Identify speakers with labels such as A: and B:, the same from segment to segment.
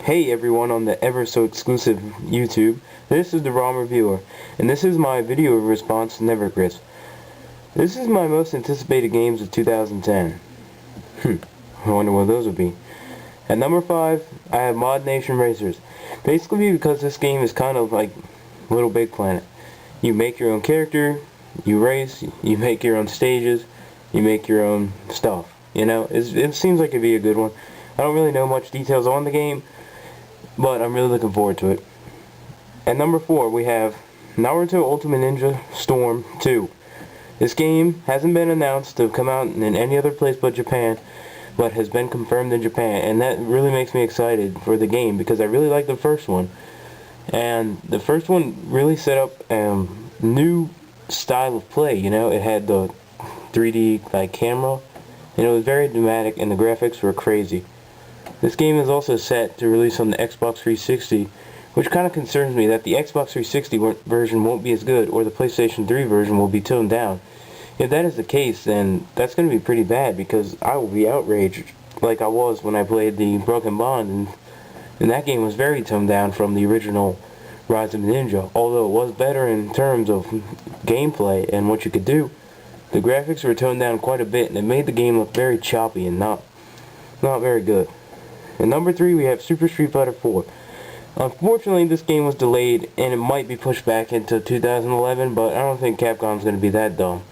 A: Hey everyone on the ever so exclusive YouTube, this is the ROM Reviewer, and this is my video response to Nevercrisp. This is my most anticipated games of 2010. I wonder what those would be. At number 5, I have Mod Nation Racers. Basically because this game is kind of like Little Big Planet. You make your own character, you race, you make your own stages, you make your own stuff. You know, it seems like it'd be a good one. I don't really know much details on the game, but I'm really looking forward to it. At number 4, we have Naruto Ultimate Ninja Storm 2. This game hasn't been announced to come out in any other place but Japan, but has been confirmed in Japan, and that really makes me excited for the game because I really like the first one. And the first one really set up a new style of play, you know. It had the 3D camera, and it was very dramatic, and the graphics were crazy. This game is also set to release on the Xbox 360, which kind of concerns me that the Xbox 360 version won't be as good, or the PlayStation 3 version will be toned down. If that is the case, then that's going to be pretty bad, because I will be outraged like I was when I played the Broken Bond, and that game was very toned down from the original Rise of the Ninja. Although it was better in terms of gameplay and what you could do, the graphics were toned down quite a bit, and it made the game look very choppy and not very good. At number 3, we have Super Street Fighter 4. Unfortunately, this game was delayed, and it might be pushed back into 2011, but I don't think Capcom's going to be that dumb.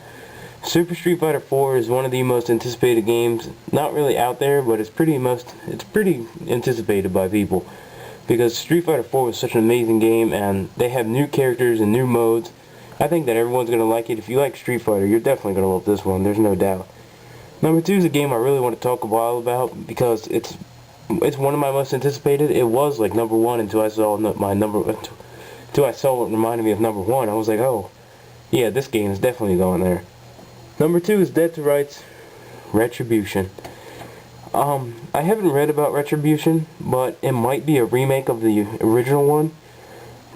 A: Super Street Fighter 4 is one of the most anticipated games, not really out there, but it's pretty anticipated by people, because Street Fighter 4 was such an amazing game, and they have new characters and new modes. I think that everyone's going to like it. If you like Street Fighter, you're definitely going to love this one, there's no doubt. Number 2 is a game I really want to talk a while about, because it's one of my most anticipated. It was like number 1 until I saw what reminded me of number 1. I was like, oh, yeah, this game is definitely going there. Number 2 is Dead to Rights Retribution. I haven't read about Retribution, but it might be a remake of the original one.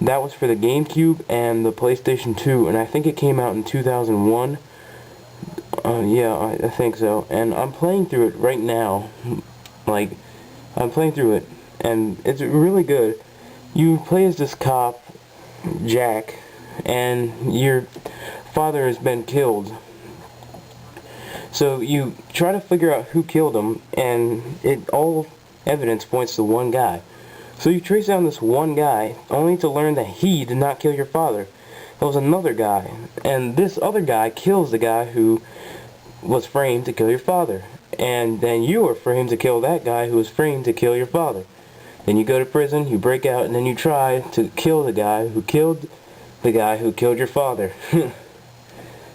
A: That was for the GameCube and the PlayStation 2, and I think it came out in 2001. Yeah, I think so. And I'm playing through it right now. I'm playing through it, and it's really good. You play as this cop, Jack, and your father has been killed. So you try to figure out who killed him, and all evidence points to one guy. So you trace down this one guy, only to learn that he did not kill your father. It was another guy, and this other guy kills the guy who was framed to kill your father. And then you are framed to kill that guy who was framed to kill your father. Then you go to prison, you break out, and then you try to kill the guy who killed your father.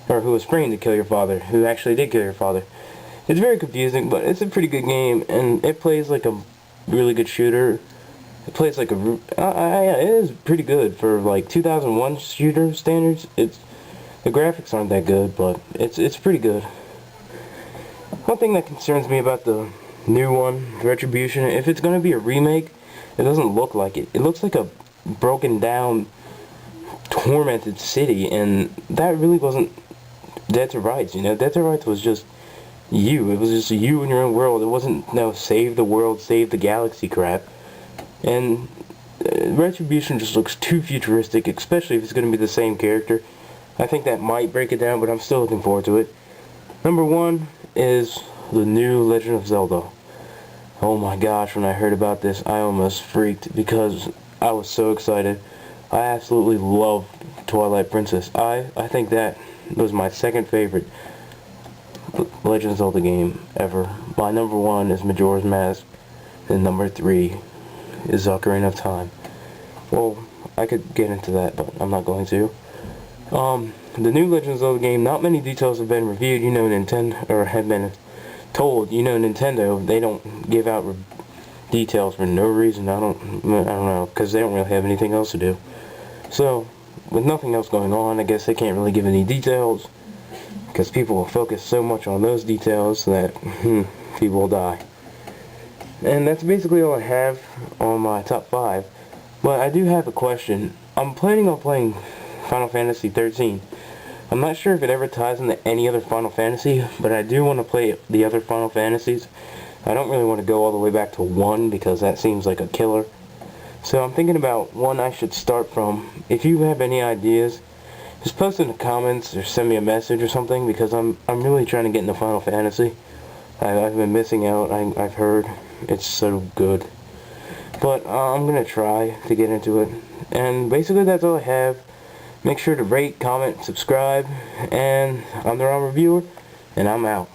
A: Or who was framed to kill your father, who actually did kill your father. It's very confusing, but it's a pretty good game, and it plays like a really good shooter. It plays like it is pretty good for like 2001 shooter standards. The graphics aren't that good, but it's pretty good. One thing that concerns me about the new one, Retribution, if it's going to be a remake, it doesn't look like it. It looks like a broken down, tormented city, and that really wasn't Dead to Rights, you know. Dead to Rights was just you. It was just you in your own world. It wasn't no save the world, save the galaxy crap. And Retribution just looks too futuristic, especially if it's going to be the same character. I think that might break it down, but I'm still looking forward to it. Number 1 is the new Legend of Zelda. Oh my gosh, when I heard about this, I almost freaked because I was so excited. I absolutely love Twilight Princess. I think that was my second favorite Legend of Zelda game ever. My number 1 is Majora's Mask, and number 3 is Ocarina of Time. Well, I could get into that, but I'm not going to. The new Legend of Zelda game, not many details have been reviewed. You know, Nintendo, or have been told. You know, Nintendo, they don't give out details for no reason. I don't know, because they don't really have anything else to do. So, with nothing else going on, I guess they can't really give any details, because people will focus so much on those details that people will die. And that's basically all I have on my top 5. But I do have a question. I'm planning on playing Final Fantasy 13. I'm not sure if it ever ties into any other Final Fantasy, but I do want to play the other Final Fantasies. I don't really want to go all the way back to 1 because that seems like a killer. So I'm thinking about one I should start from. If you have any ideas, just post in the comments or send me a message or something, because I'm really trying to get into Final Fantasy. I've been missing out. I've heard it's so good. But I'm going to try to get into it. And basically that's all I have. Make sure to rate, comment, subscribe. And I'm the Ron Reviewer, and I'm out.